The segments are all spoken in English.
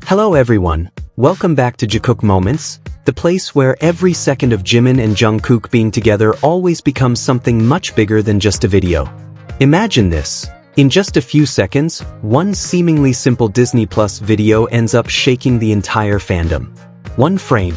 Hello everyone, welcome back to Jikook Moments, the place where every second of Jimin and Jungkook being together always becomes something much bigger than just a video. Imagine this. In just a few seconds, one seemingly simple Disney Plus video ends up shaking the entire fandom. One frame,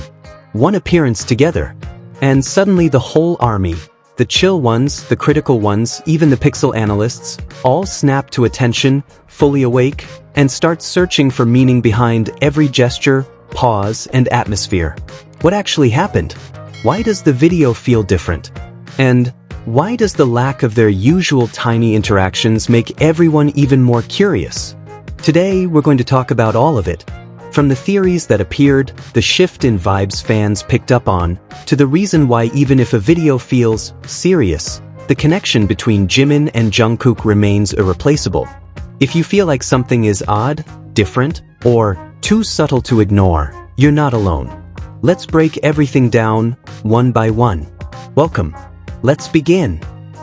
one appearance together, and suddenly the whole army, the chill ones, the critical ones, even the pixel analysts, all snap to attention, fully awake, and start searching for meaning behind every gesture, pause, and atmosphere. What actually happened? Why does the video feel different? And why does the lack of their usual tiny interactions make everyone even more curious? Today, we're going to talk about all of it. From the theories that appeared, the shift in vibes fans picked up on, to the reason why even if a video feels serious, the connection between Jimin and Jungkook remains irreplaceable. If you feel like something is odd, different, or too subtle to ignore, you're not alone. Let's break everything down, one by one. Welcome. Let's begin.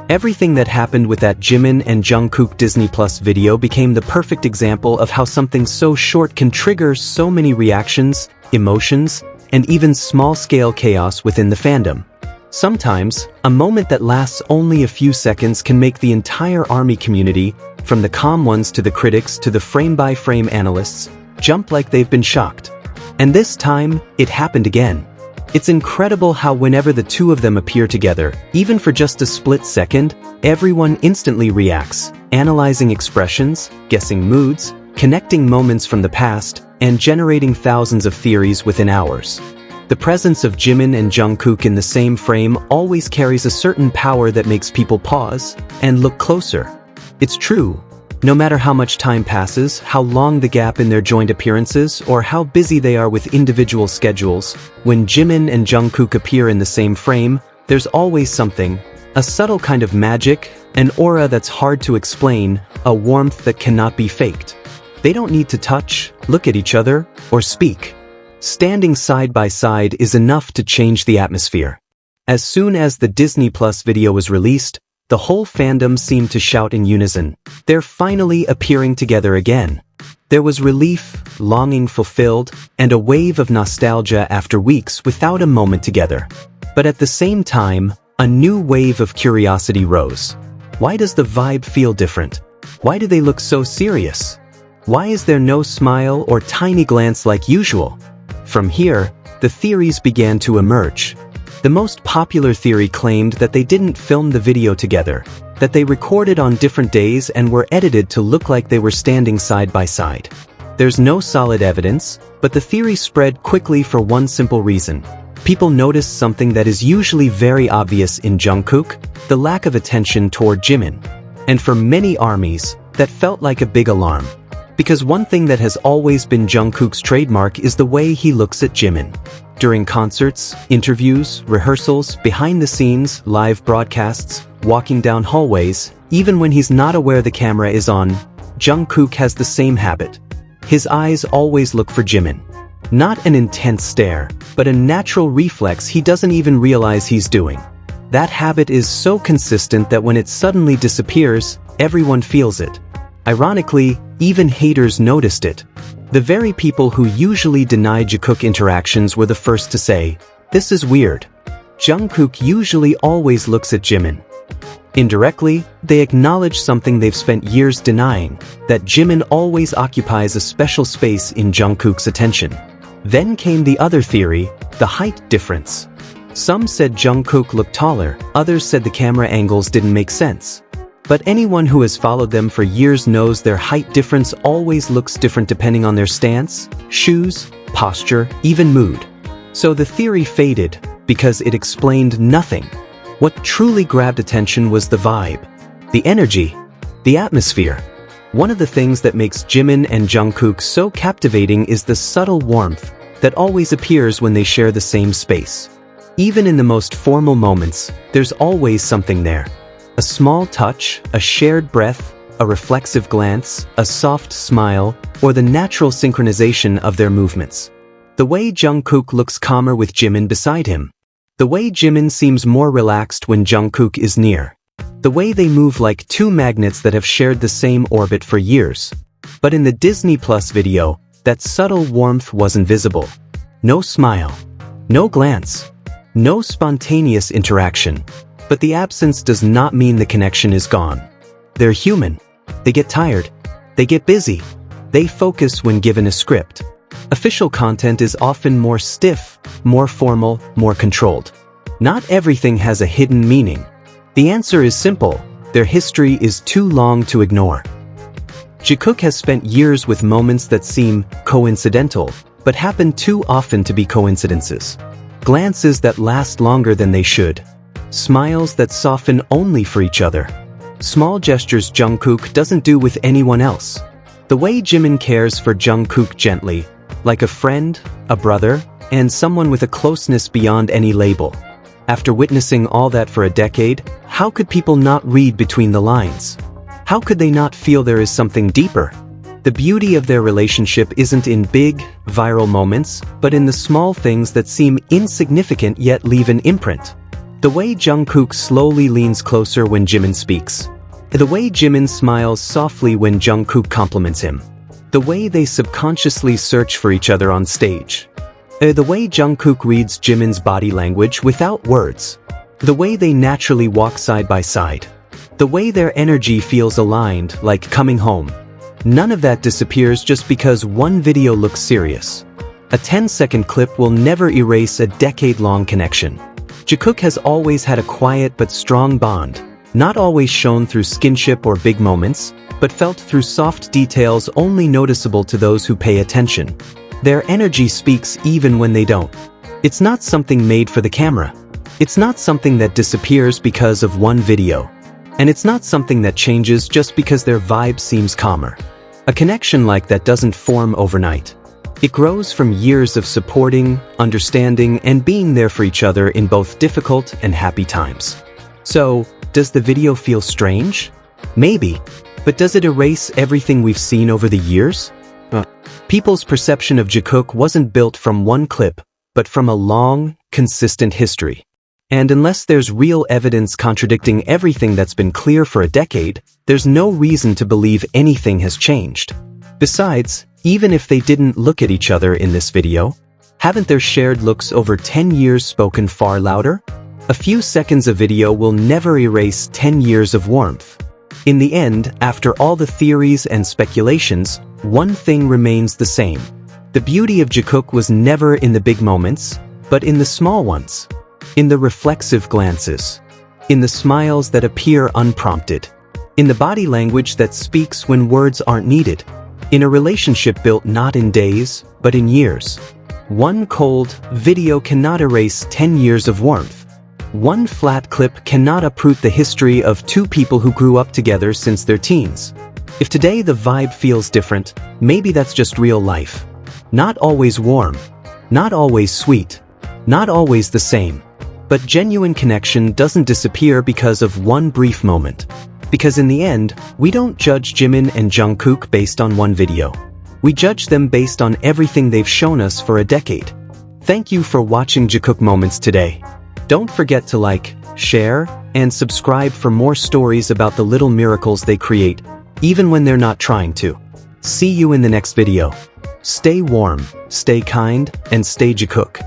Everything that happened with that Jimin and Jungkook Disney Plus video became the perfect example of how something so short can trigger so many reactions, emotions, and even small-scale chaos within the fandom. Sometimes, a moment that lasts only a few seconds can make the entire ARMY community, from the calm ones to the critics to the frame-by-frame analysts, jump like they've been shocked. And this time, it happened again. It's incredible how whenever the two of them appear together, even for just a split second, everyone instantly reacts, analyzing expressions, guessing moods, connecting moments from the past, and generating thousands of theories within hours. The presence of Jimin and Jungkook in the same frame always carries a certain power that makes people pause and look closer. It's true. No matter how much time passes, how long the gap in their joint appearances, or how busy they are with individual schedules, when Jimin and Jungkook appear in the same frame, there's always something, a subtle kind of magic, an aura that's hard to explain, a warmth that cannot be faked. They don't need to touch, look at each other, or speak. Standing side by side is enough to change the atmosphere. As soon as the Disney Plus video was released, the whole fandom seemed to shout in unison, "They're finally appearing together again." There was relief, longing fulfilled, and a wave of nostalgia after weeks without a moment together. But at the same time, a new wave of curiosity rose. Why does the vibe feel different? Why do they look so serious? Why is there no smile or tiny glance like usual? From here, the theories began to emerge. The most popular theory claimed that they didn't film the video together, that they recorded on different days and were edited to look like they were standing side by side. There's no solid evidence, but the theory spread quickly for one simple reason. People noticed something that is usually very obvious in Jungkook, the lack of attention toward Jimin. And for many armies, that felt like a big alarm. Because one thing that has always been Jungkook's trademark is the way he looks at Jimin. During concerts, interviews, rehearsals, behind the scenes, live broadcasts, walking down hallways, even when he's not aware the camera is on, Jungkook has the same habit. His eyes always look for Jimin. Not an intense stare, but a natural reflex he doesn't even realize he's doing. That habit is so consistent that when it suddenly disappears, everyone feels it. Ironically, even haters noticed it. The very people who usually deny Jikook interactions were the first to say, "This is weird." Jungkook usually always looks at Jimin. Indirectly, they acknowledge something they've spent years denying, that Jimin always occupies a special space in Jungkook's attention. Then came the other theory, the height difference. Some said Jungkook looked taller, others said the camera angles didn't make sense. But anyone who has followed them for years knows their height difference always looks different depending on their stance, shoes, posture, even mood. So the theory faded, because it explained nothing. What truly grabbed attention was the vibe, the energy, the atmosphere. One of the things that makes Jimin and Jungkook so captivating is the subtle warmth that always appears when they share the same space. Even in the most formal moments, there's always something there. A small touch, a shared breath, a reflexive glance, a soft smile, or the natural synchronization of their movements. The way Jungkook looks calmer with Jimin beside him. The way Jimin seems more relaxed when Jungkook is near. The way they move like two magnets that have shared the same orbit for years. But in the Disney Plus video, That subtle warmth wasn't visible. No smile. No glance. No spontaneous interaction. But the absence does not mean the connection is gone. They're human. They get tired. They get busy. They focus when given a script. Official content is often more stiff, more formal, more controlled. Not everything has a hidden meaning. The answer is simple. Their history is too long to ignore. Jikook has spent years with moments that seem coincidental, but happen too often to be coincidences. Glances that last longer than they should. Smiles that soften only for each other. Small gestures Jungkook doesn't do with anyone else. The way Jimin cares for Jungkook gently, like a friend, a brother, and someone with a closeness beyond any label. After witnessing all that for a decade, how could people not read between the lines? How could they not feel there is something deeper? The beauty of their relationship isn't in big, viral moments, but in the small things that seem insignificant yet leave an imprint. The way Jungkook slowly leans closer when Jimin speaks. The way Jimin smiles softly when Jungkook compliments him. The way they subconsciously search for each other on stage. The way Jungkook reads Jimin's body language without words. The way they naturally walk side by side. The way their energy feels aligned, like coming home. None of that disappears just because one video looks serious. A 10-second clip will never erase a decade-long connection. Jikook has always had a quiet but strong bond, not always shown through skinship or big moments, but felt through soft details only noticeable to those who pay attention. Their energy speaks even when they don't. It's not something made for the camera. It's not something that disappears because of one video. And it's not something that changes just because their vibe seems calmer. A connection like that doesn't form overnight. It grows from years of supporting, understanding, and being there for each other in both difficult and happy times. So, does the video feel strange? Maybe. But does it erase everything we've seen over the years? People's perception of Jikook wasn't built from one clip, but from a long, consistent history. And unless there's real evidence contradicting everything that's been clear for a decade, there's no reason to believe anything has changed. Besides, even if they didn't look at each other in this video, haven't their shared looks over 10 years spoken far louder? A few seconds of video will never erase 10 years of warmth. In the end, after all the theories and speculations, one thing remains the same. The beauty of Jikook was never in the big moments, but in the small ones. In the reflexive glances. In the smiles that appear unprompted. In the body language that speaks when words aren't needed. In a relationship built not in days, but in years. One cold video cannot erase 10 years of warmth. One flat clip cannot uproot the history of two people who grew up together since their teens. If today the vibe feels different, maybe that's just real life. Not always warm. Not always sweet. Not always the same. But genuine connection doesn't disappear because of one brief moment. Because in the end, we don't judge Jimin and Jungkook based on one video. We judge them based on everything they've shown us for a decade. Thank you for watching Jikook Moments today. Don't forget to like, share, and subscribe for more stories about the little miracles they create, even when they're not trying to. See you in the next video. Stay warm, stay kind, and stay Jikook.